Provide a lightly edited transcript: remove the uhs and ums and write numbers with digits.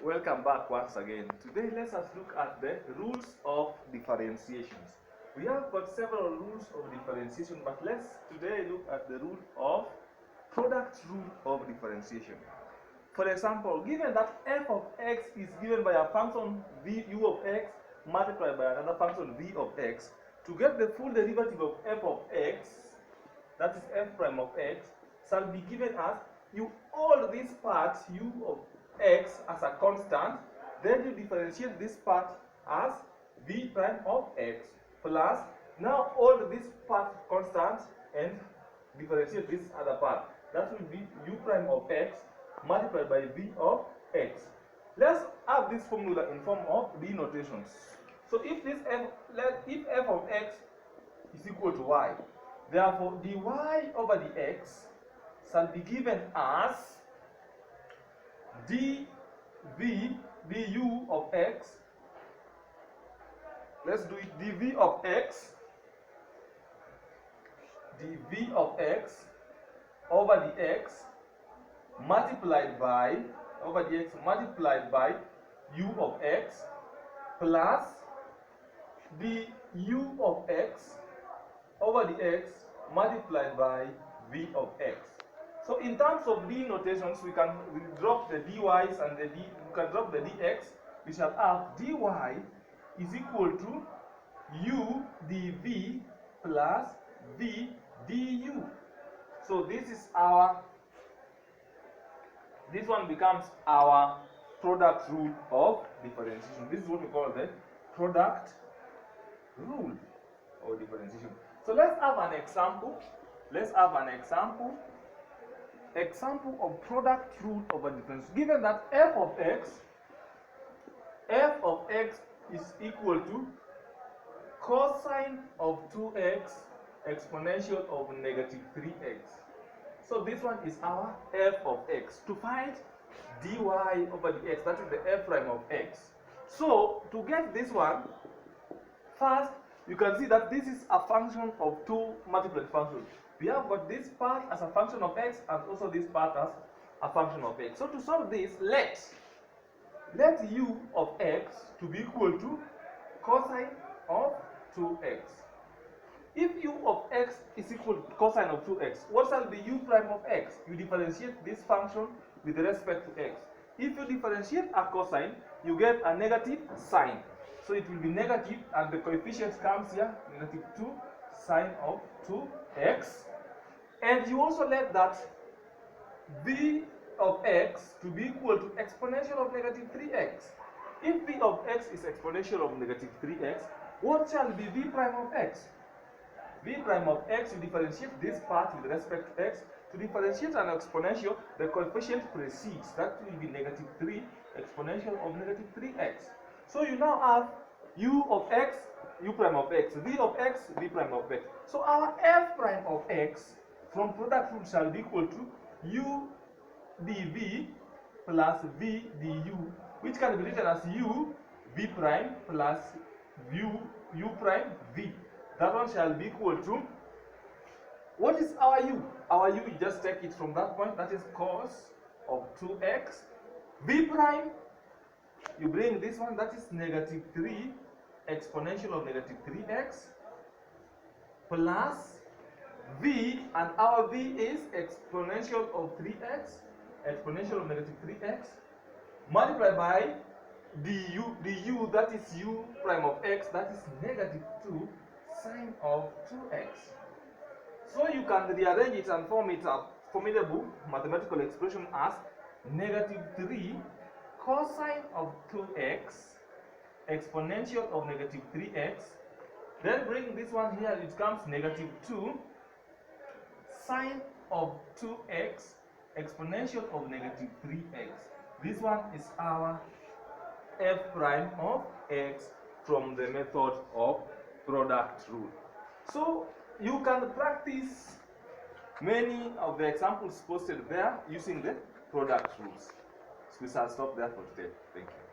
Welcome back once again. Today let us look at the rules of differentiations. We have got several rules of differentiation, but let's today look at the rule of product rule of differentiation. For example, given that f of x is given by a function u of x multiplied by another function v of x, to get the full derivative of f of x, that is f prime of x, shall be given as you hold this part u of x as a constant, then you differentiate this part as v prime of x plus, now hold this part constant and differentiate this other part. That will be u prime of x multiplied by v of x. Let's have this formula in form of d notations. So if this f of x is equal to y, therefore dy over dx shall be given as dv du of x. Let's do it. dv of x over dx multiplied by u of x plus du of x over dx multiplied by v of x. So in terms of d notations, we can drop the dy's and we can drop the dx. We shall have dy is equal to u dv plus v du. So this one becomes our product rule of differentiation. This is what we call the product rule of differentiation. So let's have an example. Example of product rule of a differentiation. Given that f of x is equal to cosine of 2x exponential of negative 3x. So this one is our f of x. To find dy over dx, that is the f prime of x. So to get this one, first you can see that this is a function of two multiplied functions. We have got this part as a function of x and also this part as a function of x. So to solve this, let u of x to be equal to cosine of 2x. If u of x is equal to cosine of 2x, what shall be u prime of x? You differentiate this function with respect to x. If you differentiate a cosine, you get a negative sign. So it will be negative and the coefficient comes here, negative 2 sine of 2x. And you also let that v of x to be equal to exponential of negative 3x. If v of x is exponential of negative 3x, what shall be v prime of x? V prime of x, you differentiate this part with respect to x. To differentiate an exponential, the coefficient precedes. That will be negative 3 exponential of negative 3x. So you now have u of x, u prime of x, v of x, v prime of x. So our f prime of x from product rule shall be equal to u dv plus v du, which can be written as u v prime plus u prime v. That one shall be equal to, what is our u? Our u, you just take it from that point, that is cos of 2x. V prime, you bring this one, that is negative 3 exponential of negative 3x plus v, and our v is exponential of 3x, exponential of negative 3x, multiplied by du, that is u prime of x, that is negative 2 sine of 2x. So you can rearrange it and form it a formidable mathematical expression as negative 3 cosine of 2x exponential of negative 3x. Then bring this one here, it comes negative 2 sine of 2x exponential of negative 3x. This one is our f prime of x from the method of product rule. So you can practice many of the examples posted there using the product rules. So we shall stop there for today. Thank you.